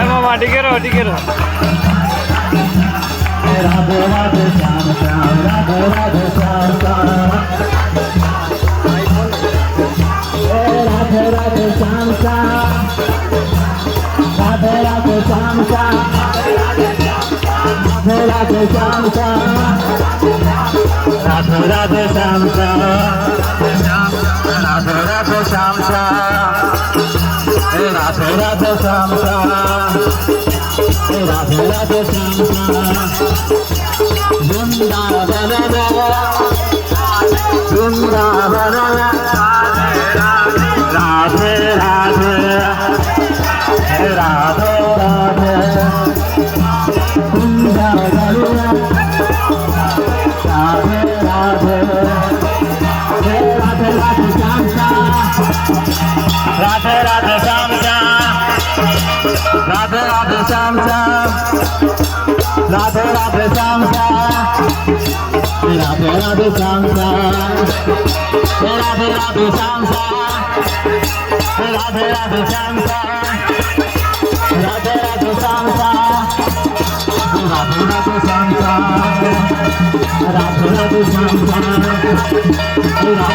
मामा टिके रहो टिके रहो राधे राधे श्याम श्याम राधे राधे श्याम श्याम राधे राधे श्याम श्याम राधे राधे श्याम श्याम राधे राधे श्याम श्याम राधे राधे श्याम श्याम राधे राधे श्याम श्याम राधे राधे श्याम श्याम राधे राधे श्याम श्याम वृंदावन वृंदावन राधे राधे राधे राधे वृंदावन राधे राधे राधे राधे श्याम श्याम राधे राधे श्याम श्याम राधे राधे श्याम श्याम राधे राधे श्याम श्याम राधे राधे श्याम श्याम राधे राधे श्याम श्याम राधे राधे श्याम श्याम राधे राधे श्याम श्याम राधे राधे श्याम श्याम राधे राधे श्याम श्याम